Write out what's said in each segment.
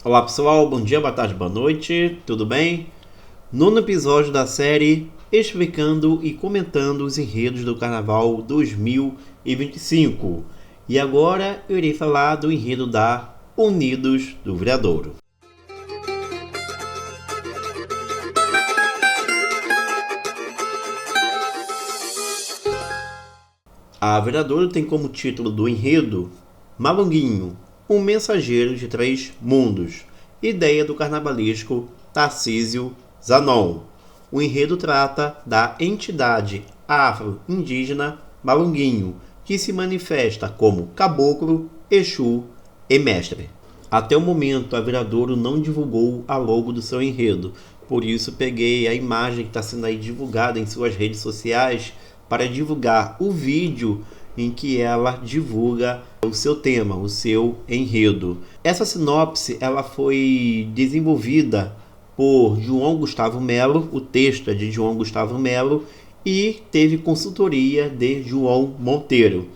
Olá pessoal, bom dia, boa tarde, boa noite, tudo bem? Nono episódio da série explicando e comentando os enredos do Carnaval 2025. E agora eu irei falar do enredo da Unidos do Viradouro. A Viradouro tem como título do enredo Malunguinho, um mensageiro de três mundos, ideia do carnavalesco Tarcísio Zanon. O enredo trata da entidade afro-indígena Malunguinho, que se manifesta como caboclo, exu e mestre. Até o momento, a Viradouro não divulgou a logo do seu enredo, por isso peguei a imagem que está sendo aí divulgada em suas redes sociais para divulgar o vídeo em que ela divulga o seu tema, o seu enredo. Essa sinopse ela foi desenvolvida por João Gustavo Melo, o texto é de João Gustavo Melo e teve consultoria de João Monteiro.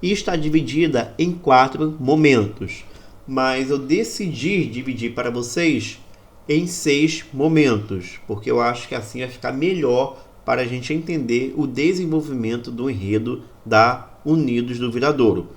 E está dividida em 4 momentos, mas eu decidi dividir para vocês em 6 momentos, porque eu acho que assim vai ficar melhor para a gente entender o desenvolvimento do enredo da Unidos do Viradouro.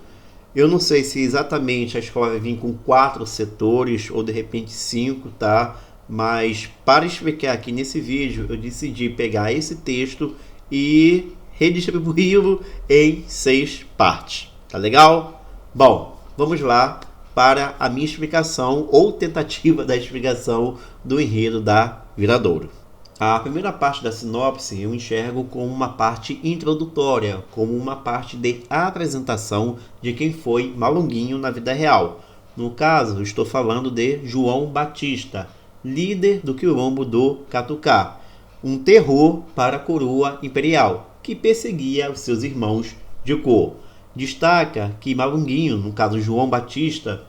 Eu não sei se exatamente a escola vai vir com 4 setores ou de repente 5, tá? Mas para explicar aqui nesse vídeo, eu decidi pegar esse texto e redistribuí-lo em 6 partes. Tá legal? Bom, vamos lá para a minha explicação ou tentativa da explicação do enredo da Viradouro. A primeira parte da sinopse eu enxergo como uma parte introdutória, como uma parte de apresentação de quem foi Malunguinho na vida real. No caso, estou falando de João Batista, líder do quilombo do Catucá, um terror para a coroa imperial, que perseguia os seus irmãos de cor. Destaca que Malunguinho, no caso João Batista,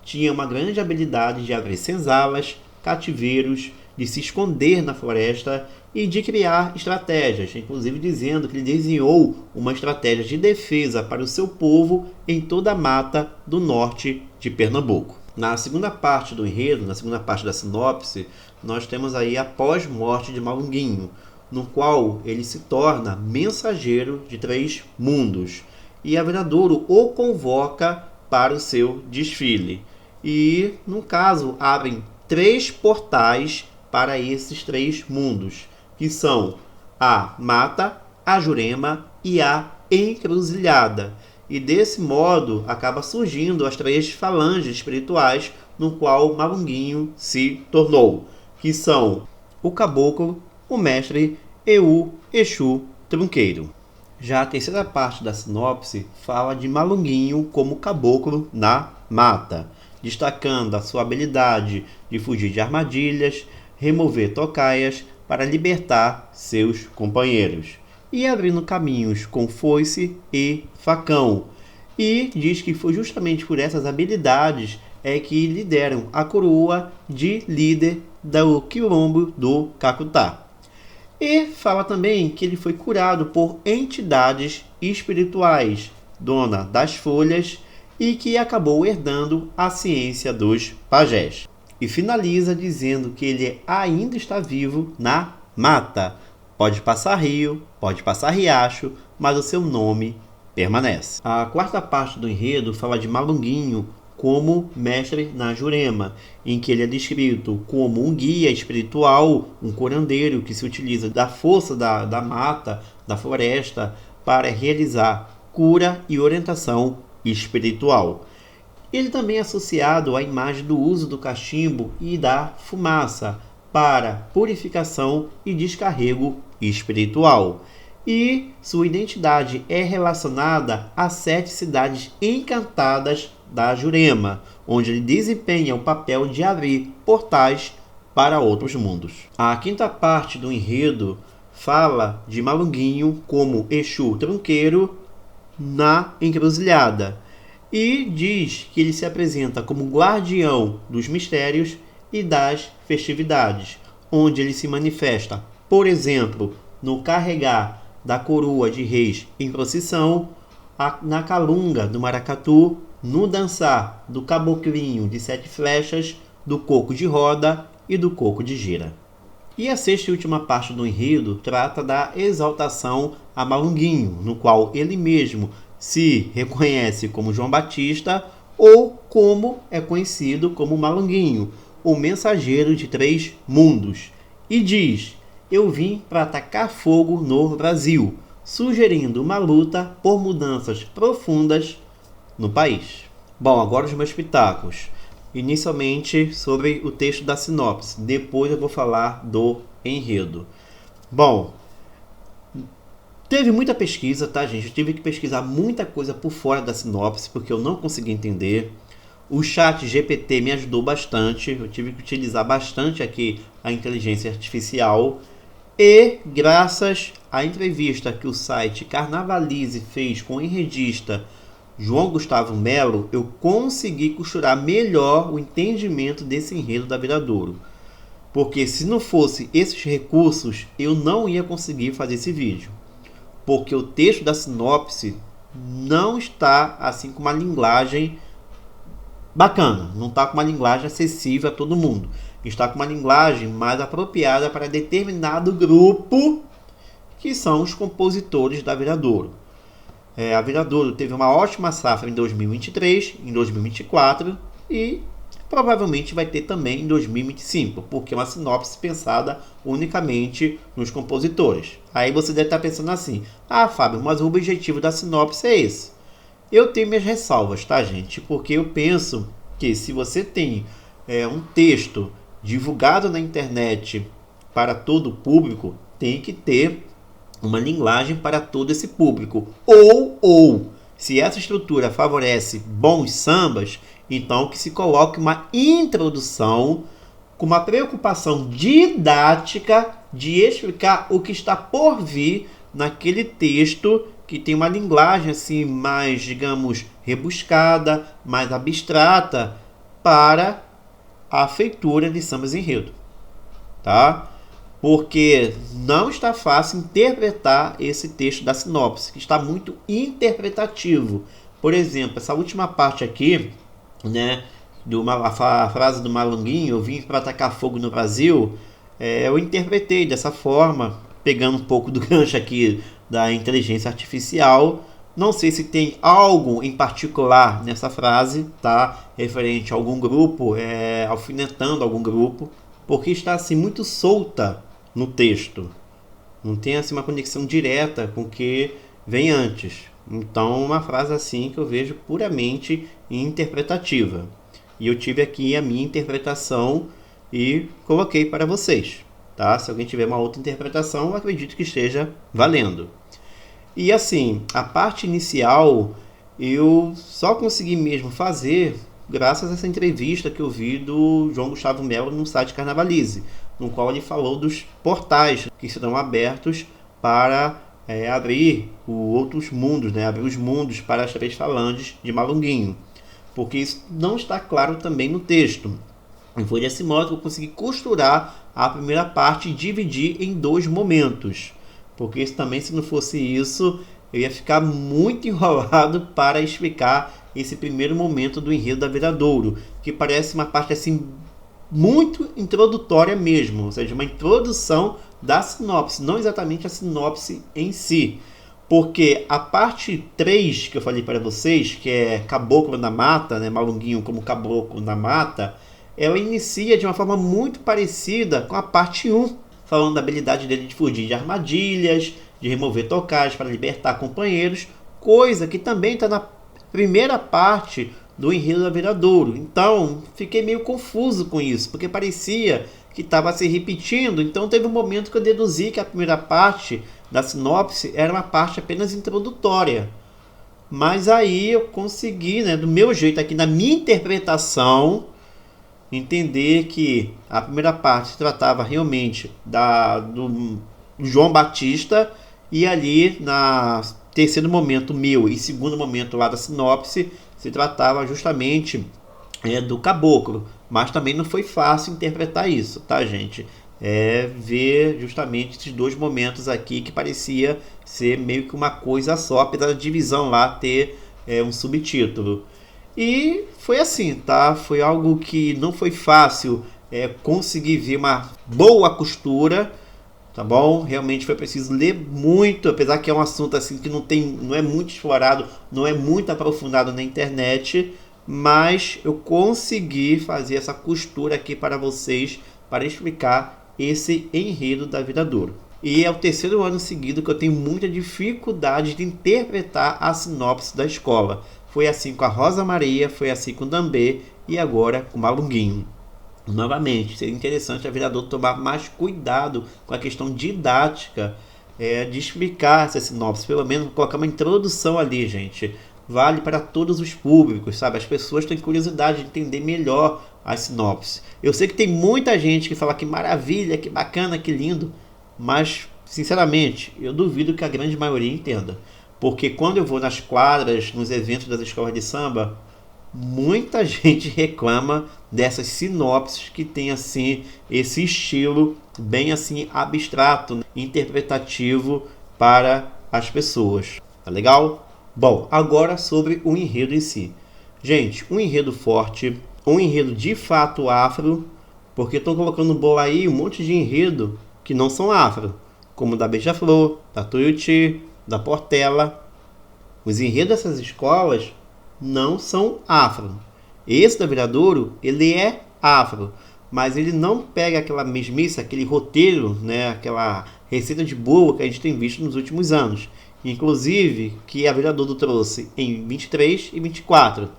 tinha uma grande habilidade de abrir senzalas, cativeiros, de se esconder na floresta e de criar estratégias, inclusive dizendo que ele desenhou uma estratégia de defesa para o seu povo em toda a mata do norte de Pernambuco. Na segunda parte do enredo, na segunda parte da sinopse, nós temos aí a pós-morte de Malunguinho, no qual ele se torna mensageiro de 3 mundos, e a Viradouro o convoca para o seu desfile. E, no caso, abrem 3 portais para esses 3 mundos, que são a Mata, a Jurema e a Encruzilhada. E desse modo acaba surgindo as 3 falanges espirituais no qual Malunguinho se tornou, que são o Caboclo, o Mestre e o Exu Trunqueiro. Já a terceira parte da sinopse fala de Malunguinho como caboclo na mata, destacando a sua habilidade de fugir de armadilhas, remover tocaias para libertar seus companheiros, e abrindo caminhos com foice e facão. E diz que foi justamente por essas habilidades que lhe deram a coroa de líder do quilombo do Cacutá. E fala também que ele foi curado por entidades espirituais, dona das folhas, e que acabou herdando a ciência dos pajés. E finaliza dizendo que ele ainda está vivo na mata. Pode passar rio, pode passar riacho, mas o seu nome permanece. A quarta parte do enredo fala de Malunguinho como mestre na Jurema, em que ele é descrito como um guia espiritual, um curandeiro que se utiliza da força da mata, da floresta, para realizar cura e orientação espiritual. Ele também é associado à imagem do uso do cachimbo e da fumaça para purificação e descarrego espiritual. E sua identidade é relacionada a 7 cidades encantadas da Jurema, onde ele desempenha o papel de abrir portais para outros mundos. A quinta parte do enredo fala de Malunguinho como Exu Trunqueiro na Encruzilhada e diz que ele se apresenta como guardião dos mistérios e das festividades, onde ele se manifesta, por exemplo, no carregar da coroa de reis em procissão, na calunga do maracatu, no dançar do caboclinho de 7 flechas do coco de roda e do coco de gira. E a sexta e última parte do enredo trata da exaltação a Malunguinho, no qual ele mesmo se reconhece como João Batista ou como é conhecido como Malunguinho, o mensageiro de 3 mundos, e diz: eu vim para atacar fogo no Brasil, sugerindo uma luta por mudanças profundas no país. Bom, agora os meus pitacos. Inicialmente sobre o texto da sinopse, depois eu vou falar do enredo. Bom, teve muita pesquisa, tá, gente? Eu tive que pesquisar muita coisa por fora da sinopse, porque eu não consegui entender. O chat GPT me ajudou bastante, eu tive que utilizar bastante aqui a inteligência artificial. E graças à entrevista que o site Carnavalize fez com o enredista João Gustavo Melo, eu consegui costurar melhor o entendimento desse enredo da Viradouro. Porque se não fosse esses recursos, eu não ia conseguir fazer esse vídeo. Porque o texto da sinopse não está assim com uma linguagem bacana, não está com uma linguagem acessível a todo mundo. Está com uma linguagem mais apropriada para determinado grupo, que são os compositores da Viradouro. A Viradouro teve uma ótima safra em 2023, em 2024 e provavelmente vai ter também em 2025, porque é uma sinopse pensada unicamente nos compositores. Aí você deve estar pensando assim: ah, Fábio, mas o objetivo da sinopse é esse. Eu tenho minhas ressalvas, tá, gente? Porque eu penso que se você tem um texto divulgado na internet para todo o público, tem que ter uma linguagem para todo esse público. Ou, se essa estrutura favorece bons sambas, então que se coloque uma introdução com uma preocupação didática de explicar o que está por vir naquele texto que tem uma linguagem assim mais, digamos, rebuscada, mais abstrata para a feitura de sambas enredo, tá? Porque não está fácil interpretar esse texto da sinopse, que está muito interpretativo. Por exemplo, essa última parte aqui, né, a frase do Malunguinho, eu vim para atacar fogo no Brasil, eu interpretei dessa forma, pegando um pouco do gancho aqui da inteligência artificial. Não sei se tem algo em particular nessa frase, tá, referente a algum grupo, alfinetando algum grupo, porque está assim muito solta no texto, não tem assim uma conexão direta com o que vem antes. Então, uma frase assim que eu vejo puramente interpretativa. E eu tive aqui a minha interpretação e coloquei para vocês, tá? Se alguém tiver uma outra interpretação, eu acredito que esteja valendo. E assim, a parte inicial eu só consegui mesmo fazer graças a essa entrevista que eu vi do João Gustavo Melo no site Carnavalize, no qual ele falou dos portais que serão abertos para abrir outros mundos, né? Abrir os mundos para as 3 falanges de Malunguinho, porque isso não está claro também no texto. E foi desse modo que eu consegui costurar a primeira parte e dividir em 2 momentos, porque também, se não fosse isso, eu ia ficar muito enrolado para explicar esse primeiro momento do enredo da Viradouro, que parece uma parte assim muito introdutória mesmo, ou seja, uma introdução da sinopse, não exatamente a sinopse em si. Porque a parte 3 que eu falei para vocês, que é Caboclo na Mata, né, Malunguinho como Caboclo na Mata, ela inicia de uma forma muito parecida com a parte 1, falando da habilidade dele de fugir de armadilhas, de remover tocais para libertar companheiros, coisa que também está na primeira parte do enredo da Viradouro. Então, fiquei meio confuso com isso, porque parecia que estava se repetindo. Então, teve um momento que eu deduzi que a primeira parte da sinopse era uma parte apenas introdutória. Mas aí eu consegui, né, do meu jeito aqui, na minha interpretação, entender que a primeira parte se tratava realmente do João Batista, e ali na terceiro momento meu e segundo momento lá da sinopse se tratava justamente do Caboclo, mas também não foi fácil interpretar isso, tá, gente? Ver justamente esses 2 momentos aqui que parecia ser meio que uma coisa só, apesar da divisão lá ter um subtítulo. E foi assim, tá? Foi algo que não foi fácil conseguir ver uma boa costura, tá bom? Realmente foi preciso ler muito, apesar que é um assunto assim que não é muito explorado, não é muito aprofundado na internet, mas eu consegui fazer essa costura aqui para vocês para explicar esse enredo da Viradouro. E é o terceiro ano seguido que eu tenho muita dificuldade de interpretar a sinopse da escola. Foi assim com a Rosa Maria, foi assim com o Dambê e agora com o Malunguinho. Novamente, seria interessante a Viradouro tomar mais cuidado com a questão didática de explicar essa sinopse, pelo menos colocar uma introdução ali, gente. Vale para todos os públicos, sabe? As pessoas têm curiosidade de entender melhor a sinopse. Eu sei que tem muita gente que fala que maravilha, que bacana, que lindo, mas, sinceramente, eu duvido que a grande maioria entenda. Porque quando eu vou nas quadras, nos eventos das escolas de samba, muita gente reclama dessas sinopses que tem assim esse estilo bem assim abstrato, interpretativo para as pessoas. Tá legal? Bom, agora sobre o enredo em si. Gente, um enredo forte, um enredo de fato afro, porque estão colocando bola aí um monte de enredo que não são afro, como da Beija-Flor, da Tuiuti, da Portela. Os enredos dessas escolas não são afro. Esse da Viradouro, ele é afro, mas ele não pega aquela mesmice, aquele roteiro, né, aquela receita de bolo que a gente tem visto nos últimos anos. Inclusive, que a Viradouro trouxe em 23 e 24,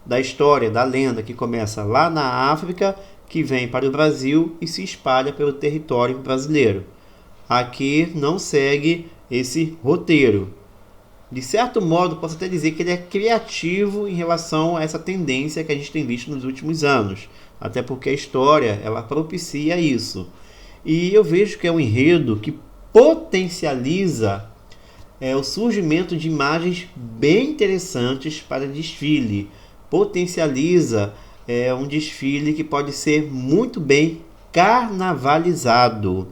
da história, da lenda que começa lá na África, que vem para o Brasil e se espalha pelo território brasileiro. Aqui não segue esse roteiro. De certo modo, posso até dizer que ele é criativo em relação a essa tendência que a gente tem visto nos últimos anos. Até porque a história, ela propicia isso. E eu vejo que é um enredo que potencializa o surgimento de imagens bem interessantes para desfile. Potencializa um desfile que pode ser muito bem carnavalizado.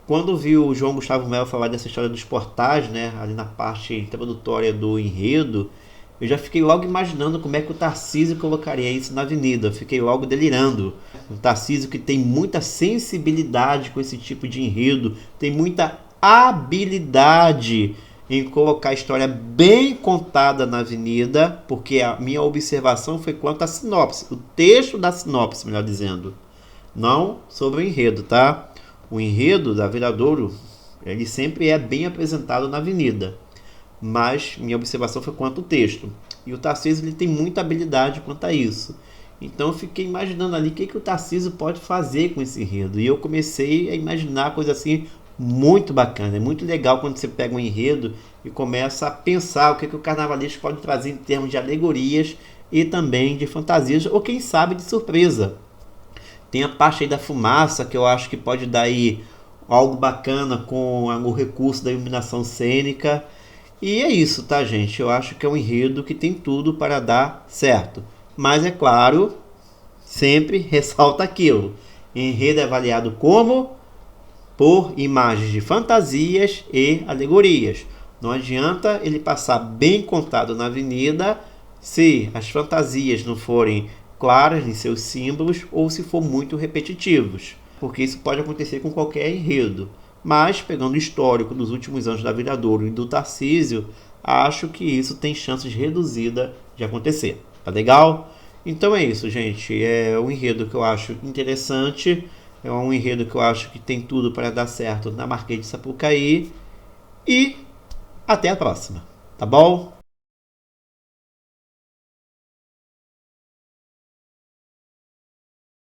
Quando vi o João Gustavo Melo falar dessa história dos portais, né, ali na parte introdutória do enredo, eu já fiquei logo imaginando como é que o Tarcísio colocaria isso na avenida. Fiquei logo delirando. Um Tarcísio que tem muita sensibilidade com esse tipo de enredo, tem muita habilidade em colocar a história bem contada na avenida, porque a minha observação foi quanto à sinopse, o texto da sinopse, melhor dizendo, não sobre o enredo, tá? O enredo da Viradouro, ele sempre é bem apresentado na avenida, mas minha observação foi quanto ao texto. E o Tarcísio, ele tem muita habilidade quanto a isso. Então eu fiquei imaginando ali o que o Tarcísio pode fazer com esse enredo. E eu comecei a imaginar coisa assim muito bacana. É muito legal quando você pega um enredo e começa a pensar o que o carnavalesco pode trazer em termos de alegorias e também de fantasias, ou quem sabe de surpresa. Tem a parte aí da fumaça, que eu acho que pode dar aí algo bacana com o recurso da iluminação cênica. E é isso, tá, gente? Eu acho que é um enredo que tem tudo para dar certo. Mas, é claro, sempre ressalta aquilo. Enredo é avaliado como? Por imagens de fantasias e alegorias. Não adianta ele passar bem contado na avenida se as fantasias não forem claras em seus símbolos ou se for muito repetitivos, porque isso pode acontecer com qualquer enredo. Mas, pegando o histórico dos últimos anos da Viradouro e do Tarcísio, acho que isso tem chances reduzidas de acontecer. Tá legal? Então é isso, gente. É um enredo que eu acho interessante, é um enredo que eu acho que tem tudo para dar certo na Marquês de Sapucaí. E até a próxima, tá bom?